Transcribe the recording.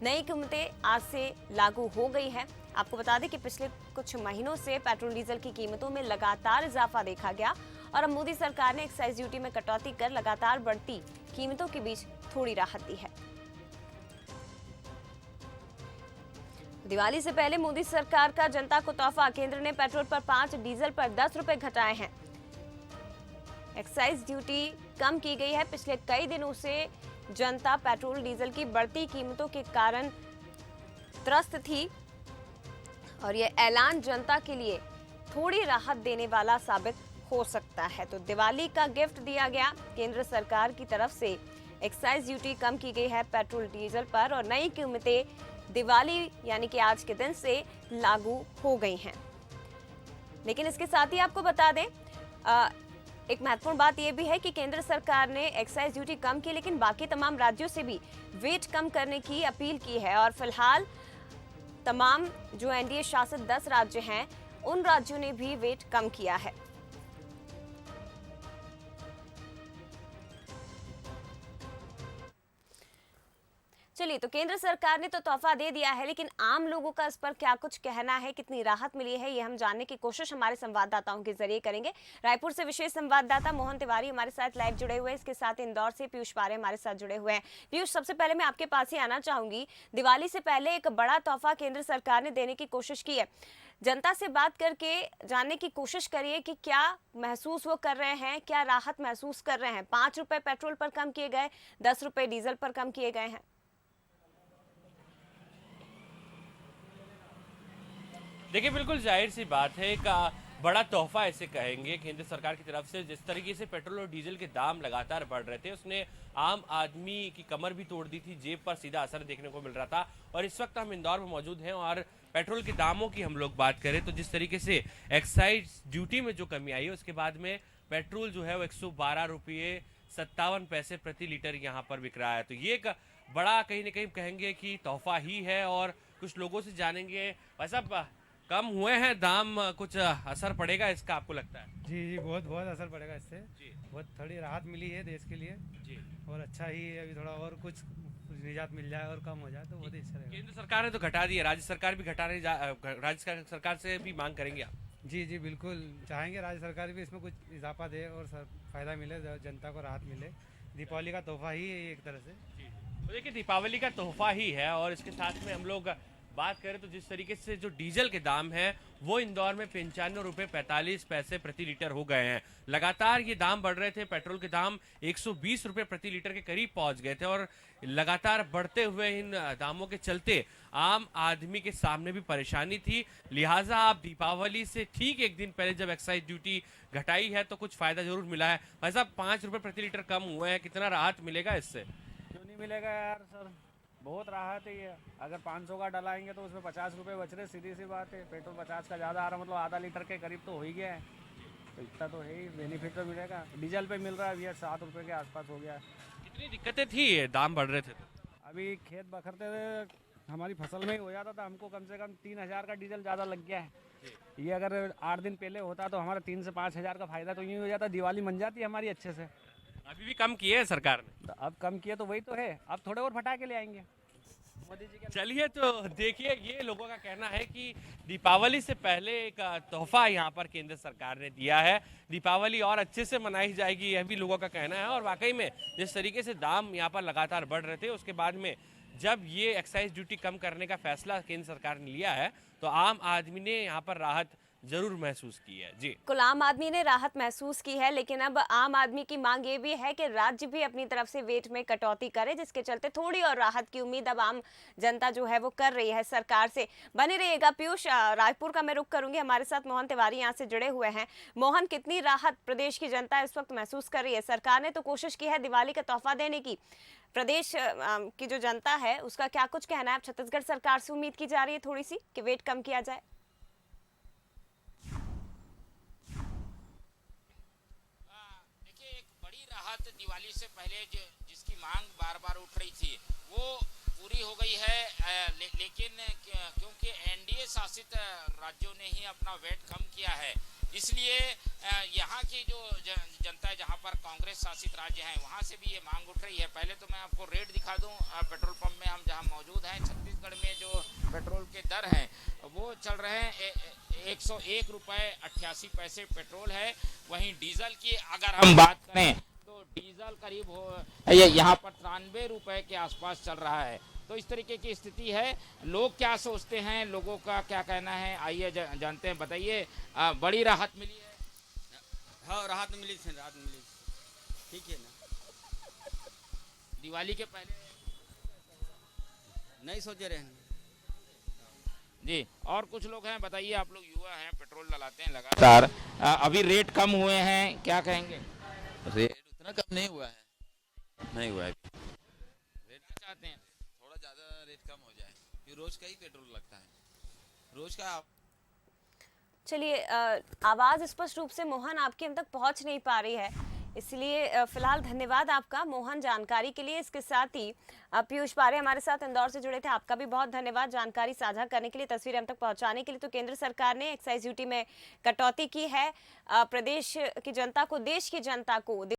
नई कीमतें आज से लागू हो गई हैं। आपको बता दें कि पिछले कुछ महीनों से पेट्रोल डीजल की कीमतों में लगातार इजाफा देखा गया और अब मोदी सरकार ने एक्साइज ड्यूटी में कटौती कर लगातार बढ़ती कीमतों के बीच थोड़ी राहत दी है। दिवाली से पहले मोदी सरकार का जनता को तोहफा, केंद्र ने पेट्रोल पर 5, डीजल पर 10 रुपए घटाए हैं। एक्साइज ड्यूटी कम की गई है। पिछले कई दिनों से जनता पेट्रोल डीजल की बढ़ती कीमतों के कारण त्रस्त थी और ये ऐलान जनता के लिए थोड़ी राहत देने वाला साबित हो सकता है। तो दिवाली का गिफ्ट दिया गया, केंद्र सरकार की तरफ से एक्साइज ड्यूटी कम की गई है पेट्रोल डीजल पर और नई कीमतें दिवाली यानी कि आज के दिन से लागू हो गई हैं। लेकिन इसके साथ ही आपको बता दें एक महत्वपूर्ण बात यह भी है कि केंद्र सरकार ने एक्साइज ड्यूटी कम की, लेकिन बाकी तमाम राज्यों से भी वेट कम करने की अपील की है और फिलहाल तमाम जो एनडीए शासित 10 राज्य हैं उन राज्यों ने भी वेट कम किया है। चलिए, तो केंद्र सरकार ने तो तोहफा दे दिया है, लेकिन आम लोगों का इस पर क्या कुछ कहना है, कितनी राहत मिली है, ये हम जानने की कोशिश हमारे संवाददाताओं के जरिए करेंगे। रायपुर से विशेष संवाददाता मोहन तिवारी हमारे साथ लाइव जुड़े हुए हैं। इसके साथ इंदौर से पीयूष पारे हमारे साथ जुड़े हुए हैं। पीयूष, सबसे पहले मैं आपके पास ही आना चाहूंगी। दिवाली से पहले एक बड़ा तोहफा केंद्र सरकार ने देने की कोशिश की है। जनता से बात करके जानने की कोशिश करिए कि क्या महसूस वो कर रहे हैं, क्या राहत महसूस कर रहे हैं। 5 रुपए पेट्रोल पर कम किए गए, 10 रुपए डीजल पर कम किए गए हैं। देखिए, बिल्कुल जाहिर सी बात है, एक बड़ा तोहफा ऐसे कहेंगे केंद्र सरकार की तरफ से। जिस तरीके से पेट्रोल और डीजल के दाम लगातार बढ़ रहे थे, उसने आम आदमी की कमर भी तोड़ दी थी, जेब पर सीधा असर देखने को मिल रहा था। और इस वक्त हम इंदौर में मौजूद हैं और पेट्रोल के दामों की हम लोग बात करें तो जिस तरीके से एक्साइज ड्यूटी में जो कमी आई है उसके बाद में पेट्रोल जो है वो 112 रुपये 57 पैसे प्रति लीटर यहाँ पर बिक रहा है। तो ये एक बड़ा कहीं ना कहीं कहेंगे कि तोहफा ही है। और कुछ लोगों से जानेंगे, भाई साहब कम हुए हैं दाम, कुछ असर पड़ेगा इसका आपको लगता है? जी जी, बहुत बहुत असर पड़ेगा इससे। जी, बहुत थोड़ी राहत मिली है देश के लिए जी। और अच्छा ही है। अभी थोड़ा और कुछ निजात मिल जाए और कम हो जाए तो बहुत ही अच्छा रहेगा। केंद्र सरकार ने तो घटा दी है, राज्य सरकार भी राज्य सरकार से भी मांग करेंगे आप? जी जी, बिल्कुल चाहेंगे राज्य सरकार भी इसमें कुछ इजाफा दे और फ़ायदा मिले, जनता को राहत मिले। दीपावली का तोहफा ही है ये एक तरह से। जी, तो देखिए दीपावली का तोहफा ही है। और इसके साथ में हम लोग बात करें तो जिस तरीके से जो डीजल के दाम हैं वो इंदौर में 95 रुपये 45 पैसे प्रति लीटर हो गए हैं। लगातार ये दाम बढ़ रहे थे। पेट्रोल के दाम 120 रुपये प्रति लीटर के करीब पहुंच गए थे और लगातार बढ़ते हुए इन दामों के चलते आम आदमी के सामने भी परेशानी थी। लिहाजा आप दीपावली से ठीक एक दिन पहले जब एक्साइज ड्यूटी घटाई है तो कुछ फायदा जरूर मिला है। भाई साहब 5 रुपये प्रति लीटर कम हुए हैं, कितना राहत मिलेगा इससे? क्यों नहीं मिलेगा यार सर, बहुत राहत है ये। अगर 500 का डलाएंगे तो उसमें 50 रुपये बच रहे, सीधी सी बात है। पेट्रोल 50 का ज़्यादा आ रहा, मतलब आधा लीटर के करीब तो हो ही गया है, तो इतना तो है ही, बेनिफिट तो मिलेगा। डीजल पे मिल रहा है भैया 7 रुपये के आसपास हो गया है। कितनी दिक्कतें थी ये दाम बढ़ रहे थे? अभी खेत बखरते थे, हमारी फसल में ही हो जाता था, हमको कम से कम 3000 का डीजल ज़्यादा लग गया है। ये अगर 8 दिन पहले होता तो हमारा 3 से 5 हज़ार का फ़ायदा तो यूँ हो जाता, दिवाली बन जाती है हमारी अच्छे से। अभी भी कम किए है सरकार ने? तो अब कम किए तो वही तो है, अब थोड़े और फटा के ले आएंगे मोदी जी के। चलिए, तो देखिए ये लोगों का कहना है कि दीपावली से पहले एक तोहफा यहाँ पर केंद्र सरकार ने दिया है। दीपावली और अच्छे से मनाई जाएगी, यह भी लोगों का कहना है। और वाकई में जिस तरीके से दाम यहाँ पर लगातार बढ़ रहे थे, उसके बाद में जब ये एक्साइज ड्यूटी कम करने का फैसला केंद्र सरकार ने लिया है तो आम आदमी ने यहाँ पर राहत जरूर महसूस की है। जी, कुल आम आदमी ने राहत महसूस की है, लेकिन अब आम आदमी की मांग ये भी है कि राज्य भी अपनी तरफ से वेट में कटौती करे, जिसके चलते थोड़ी और राहत की उम्मीद अब आम जनता जो है वो कर रही है सरकार से। बने रहिएगा पीयूष। रायपुर का मैं रुख करूंगी, हमारे साथ मोहन तिवारी यहाँ से जुड़े हुए हैं। मोहन, कितनी राहत प्रदेश की जनता इस वक्त महसूस कर रही है? सरकार ने तो कोशिश की है दिवाली का तोहफा देने की, प्रदेश की जो जनता है उसका क्या कुछ कहना है? छत्तीसगढ़ सरकार से उम्मीद की जा रही है थोड़ी सी कि वेट कम किया जाए। दिवाली से पहले जिसकी मांग बार बार उठ रही थी वो पूरी हो गई है। लेकिन क्योंकि एनडीए शासित राज्यों ने ही अपना वेट कम किया है, इसलिए यहाँ की जो जनता है, जहाँ पर कांग्रेस शासित राज्य हैं, वहाँ से भी ये मांग उठ रही है। पहले तो मैं आपको रेट दिखा दूँ। पेट्रोल पंप में हम जहाँ मौजूद हैं, छत्तीसगढ़ में जो पेट्रोल के दर हैं वो चल रहे हैं 101 रुपये 88 पैसे पेट्रोल है। वहीं डीजल की अगर हम बात करें तो डीजल करीब यहाँ पर 93 रुपये के आसपास चल रहा है। तो इस तरीके की स्थिति है। लोग क्या सोचते हैं, लोगों का क्या कहना है, आइए जानते हैं। बताइए, बड़ी राहत मिली है? हाँ, राहत मिली थी, राहत मिली। ठीक है ना, दिवाली के पहले नहीं सोचे रहे हैं जी। और कुछ लोग हैं, बताइए, आप लोग युवा हैं, पेट्रोल डलाते हैं लगातार, अभी रेट कम हुए हैं, क्या कहेंगे? रेट उतना कम नहीं हुआ है, नहीं हुआ है। रेट क्या चाहते हैं? थोड़ा ज़्यादा रेट कम हो जाए, क्योंकि रोज का ही पेट्रोल लगता है, रोज का। चलिए, आवाज़ स्पष्ट रूप से मोहन आपकी हम तक पहुंच नहीं पा रही है, इसलिए फिलहाल धन्यवाद आपका मोहन जानकारी के लिए। इसके साथ ही पीयूष पारे हमारे साथ इंदौर से जुड़े थे, आपका भी बहुत धन्यवाद जानकारी साझा करने के लिए, तस्वीरें हम तक पहुंचाने के लिए। तो केंद्र सरकार ने एक्साइज ड्यूटी में कटौती की है, प्रदेश की जनता को, देश की जनता को